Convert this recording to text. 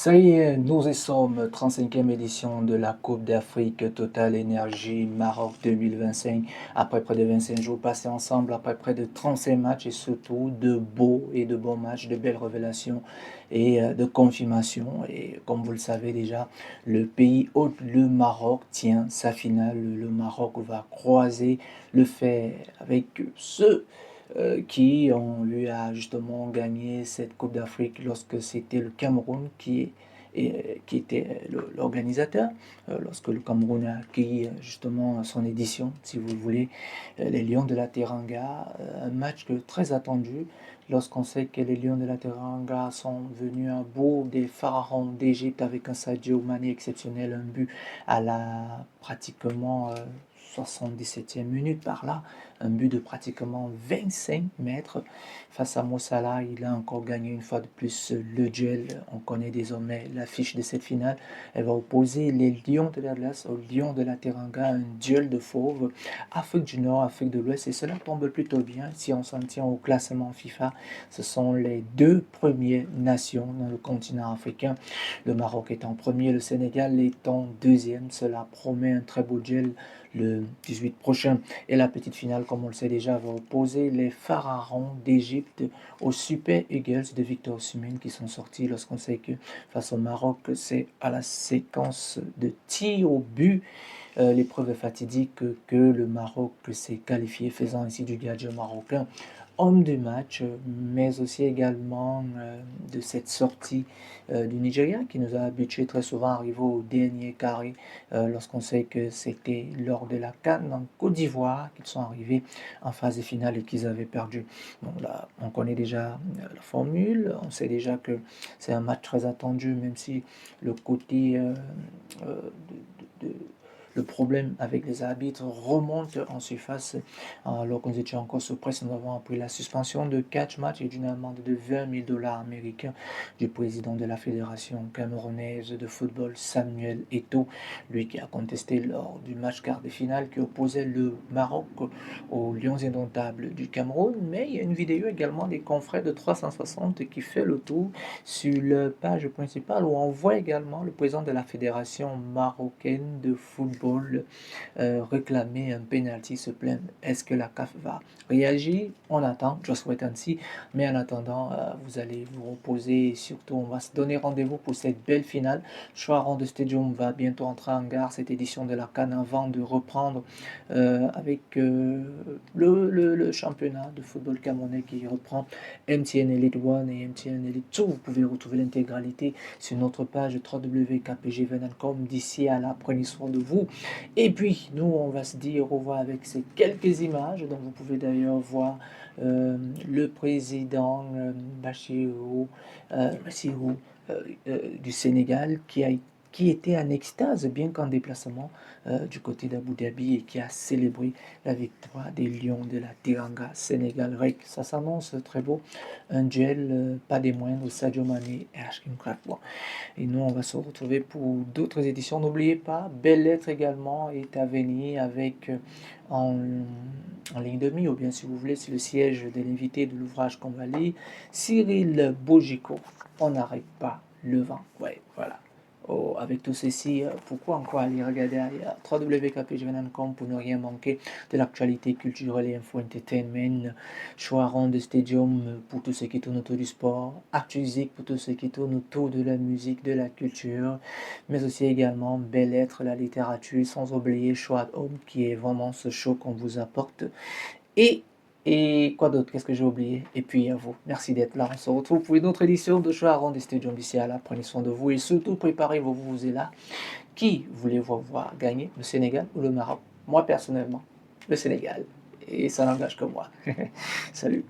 Ça y est, nous y sommes, 35e édition de la Coupe d'Afrique Total Énergie Maroc 2025. Après près de 25 jours passés ensemble, après près de 35 matchs et surtout de beaux et de bons matchs, de belles révélations et de confirmations. Et comme vous le savez déjà, le pays hôte, le Maroc, tient sa finale. Le Maroc va croiser le fer avec ceux qui ont eu à justement gagner cette Coupe d'Afrique lorsque c'était le Cameroun qui était l'organisateur, lorsque le Cameroun a accueilli justement son édition, si vous voulez, les Lions de la Teranga, un match très attendu lorsqu'on sait que les Lions de la Teranga sont venus à bout des pharaons d'Égypte avec un Sadio Mané exceptionnel, un but à la pratiquement 77e minute par là, un but de pratiquement 25 mètres face à Mossala. Il a encore gagné une fois de plus le duel. On connaît désormais l'affiche de cette finale. Elle va opposer les Lions de l'Atlas aux Lions de la Teranga, un duel de fauves, Afrique du Nord, Afrique de l'Ouest. Et cela tombe plutôt bien si on s'en tient au classement FIFA. Ce sont les deux premières nations dans le continent africain. Le Maroc est en premier, le Sénégal est en deuxième. Cela promet un très beau duel le 18 prochain. Et la petite finale, comme on le sait déjà, va opposer les pharaons d'Égypte aux Super Eagles de Victor Osimhen qui sont sortis lorsqu'on sait que face au Maroc, c'est à la séquence de tirs au but, l'épreuve fatidique que le Maroc s'est qualifié, faisant ainsi du gardien marocain homme du match, mais aussi également de cette sortie du Nigeria qui nous a habitués très souvent à arriver au dernier carré lorsqu'on sait que c'était lors de la CAN en Côte d'Ivoire qu'ils sont arrivés en phase finale et qu'ils avaient perdu. Donc là, on connaît déjà la formule, on sait déjà que c'est un match très attendu, même si le côté de le problème avec les arbitres remonte en surface. Alors que nous étions encore sous presse, nous avons appris la suspension de 4 matchs et d'une amende de 20 000 dollars américains du président de la Fédération camerounaise de football, Samuel Eto'o, lui qui a contesté lors du match quart de finale qui opposait le Maroc aux Lions indomptables du Cameroun. Mais il y a une vidéo également des confrères de 360 qui fait le tour sur la page principale où on voit également le président de la Fédération marocaine de football réclamer un penalty, se plaindre. Est-ce que la CAF va réagir? On attend, je souhaite ainsi. Mais en attendant, vous allez vous reposer et surtout, on va se donner rendez-vous pour cette belle finale. Choiron de Stadium va bientôt entrer en gare cette édition de la CAN avant de reprendre avec le championnat de football camerounais qui reprend MTN Elite 1 et MTN Elite 2. Vous pouvez retrouver l'intégralité sur notre page www.kpgvn.com. D'ici à là, prenez soin de vous. Et puis, nous, on va se dire au revoir avec ces quelques images. Donc, vous pouvez d'ailleurs voir le président Bassirou du Sénégal qui était en extase, bien qu'en déplacement du côté d'Abu Dhabi et qui a célébré la victoire des Lions de la Teranga Sénégal REC. Ça s'annonce très beau. Un duel, pas des moindres, Sadio Mané et Ashkin Krapwa. Et nous, on va se retrouver pour d'autres éditions. N'oubliez pas, Belle Lettre également est à venir avec en, en ligne de mire, ou bien si vous voulez, c'est le siège de l'invité de l'ouvrage qu'on va lire, Cyril Bogico. On n'arrête pas le vent. Ouais, voilà. Oh, avec tout ceci, pourquoi encore aller regarder ailleurs www.kpgvn.com pour ne rien manquer de l'actualité culturelle et info entertainment, Choiron de Stadium pour tout ce qui tourne autour du sport, Artusique pour tout ce qui tourne autour de la musique, de la culture, mais aussi également Belles Lettres, la littérature, sans oublier Choix Home qui est vraiment ce show qu'on vous apporte. Et, et quoi d'autre? Qu'est-ce que j'ai oublié? Et puis à vous, merci d'être là. On se retrouve pour une autre édition de Choix des Studios d'ici à là. Prenez soin de vous et surtout préparez-vous, vous êtes là. Qui voulez-vous voir gagner, le Sénégal ou le Maroc? Moi personnellement, le Sénégal. Et ça n'engage que moi. Salut.